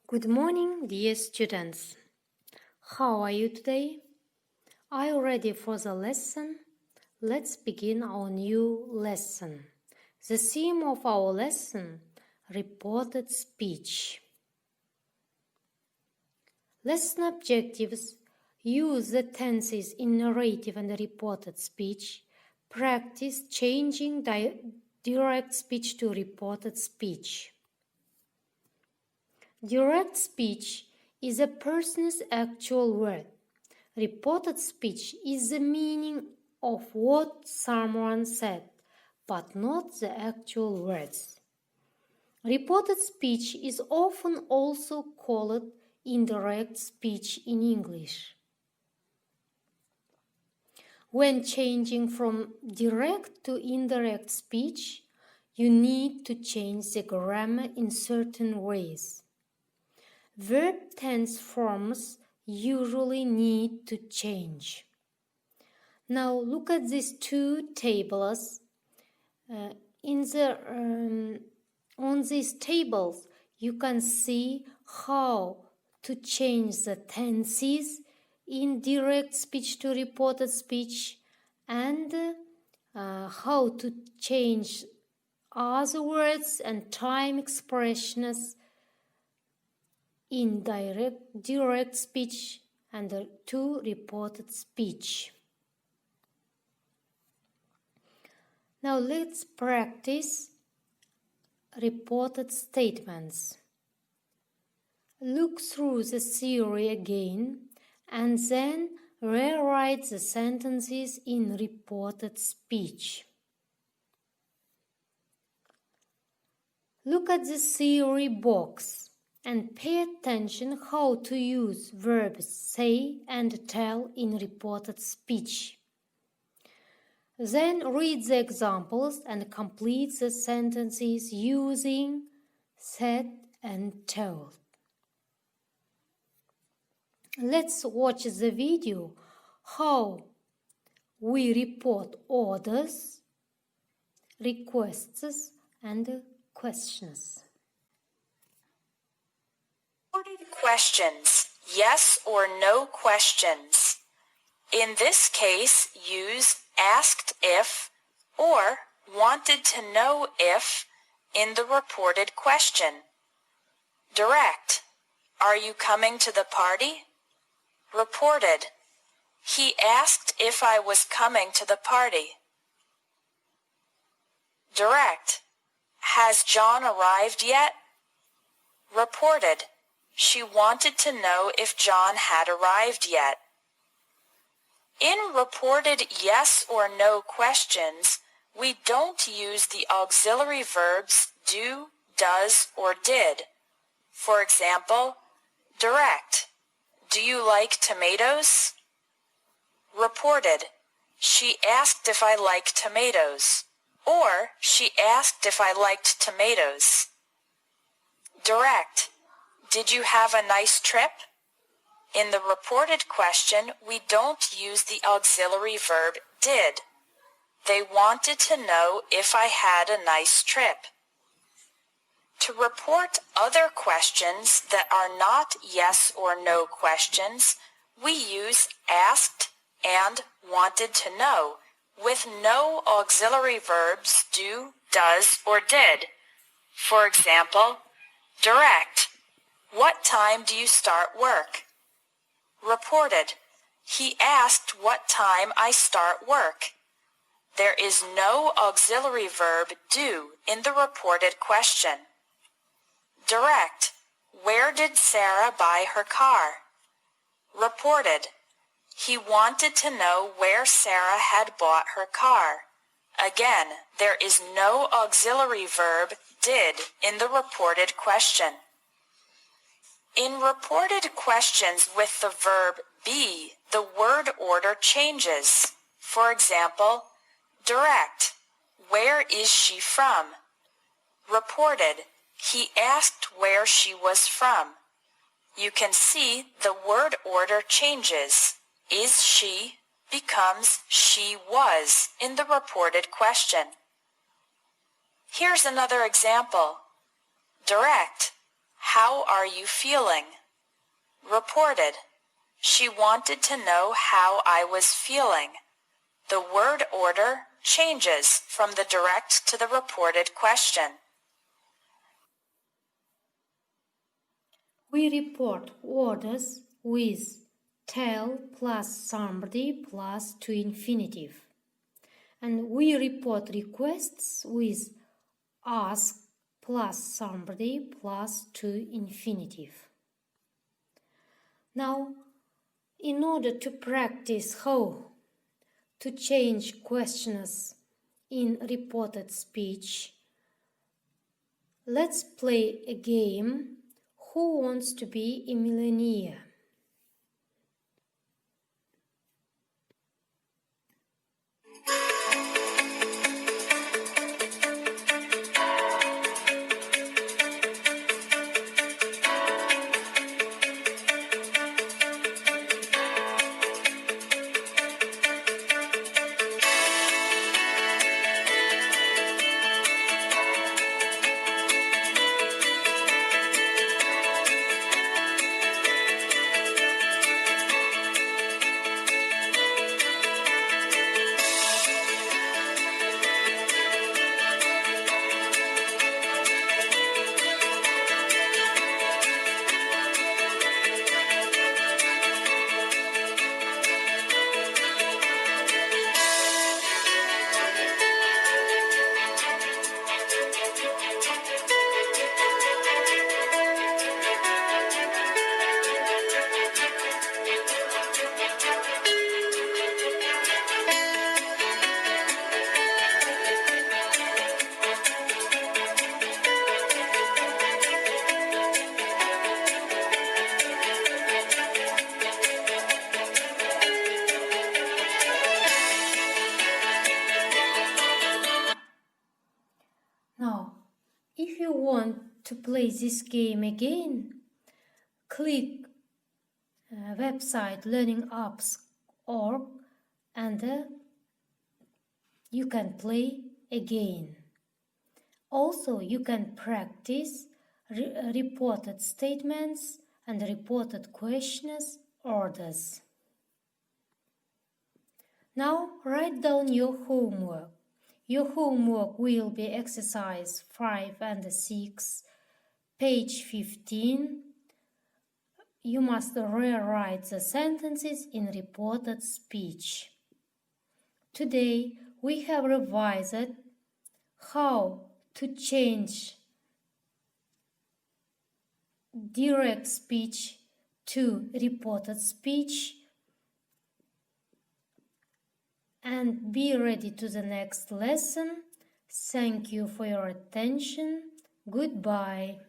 Good morning, dear students. How are you today? Are you ready for the lesson? Let's begin our new lesson. The theme of our lesson: reported speech. Lesson objectives: use the tenses in narrative and reported speech. Practice changing direct speech to reported speech. Direct speech is a person's actual word. Reported speech is the meaning of what someone said, but not the actual words. Reported speech is often also called indirect speech in English. When changing from direct to indirect speech, you need to change the grammar in certain ways. Verb tense forms usually need to change. Now look at these two tables. On these tables, you can see how to change the tenses in direct speech to reported speech and how to change other words and time expressions in direct speech and to reported speech. Now let's practice reported statements. Look through the theory again and then rewrite the sentences in reported speech. Look at the theory box and pay attention how to use verbs say and tell in reported speech. Then read the examples and complete the sentences using said and told. Let's watch the video how we report orders, requests, and questions. Questions, yes or no questions. In this case, use asked if or wanted to know if in the reported question. Direct, are you coming to the party? Reported, he asked if I was coming to the party. Direct, has John arrived yet? Reported, she wanted to know if John had arrived yet. In reported yes or no questions, we don't use the auxiliary verbs do, does, or did. For example, direct, do you like tomatoes? Reported, she asked if I like tomatoes, or she asked if I liked tomatoes. Direct, did you have a nice trip? In the reported question, we don't use the auxiliary verb did. They wanted to know if I had a nice trip. To report other questions that are not yes or no questions, we use asked and wanted to know with no auxiliary verbs do, does, or did. For example, direct, what time do you start work? Reported, he asked what time I start work. There is no auxiliary verb do in the reported question. Direct, where did Sarah buy her car? Reported, he wanted to know where Sarah had bought her car. Again, there is no auxiliary verb did in the reported question. In reported questions with the verb be, the word order changes. For example, direct, where is she from? Reported, he asked where she was from. You can see the word order changes. Is she becomes she was in the reported question. Here's another example. Direct, How are you feeling? Reported. She wanted to know how I was feeling. The word order changes from the direct to the reported question. We report orders with tell plus somebody plus to infinitive. And we report requests with ask plus somebody plus to infinitive. Now, in order to practice how to change questions in reported speech, let's play a game. Who wants to be a millionaire? Now, if you want to play this game again, click website learningapps.org and you can play again. Also, you can practice reported statements and reported questions orders. Now, write down your homework. Your homework will be exercise 5 and 6, page 15. You must rewrite the sentences in reported speech. Today, we have revised how to change direct speech to reported speech. And be ready to the next lesson. Thank you for your attention. Goodbye.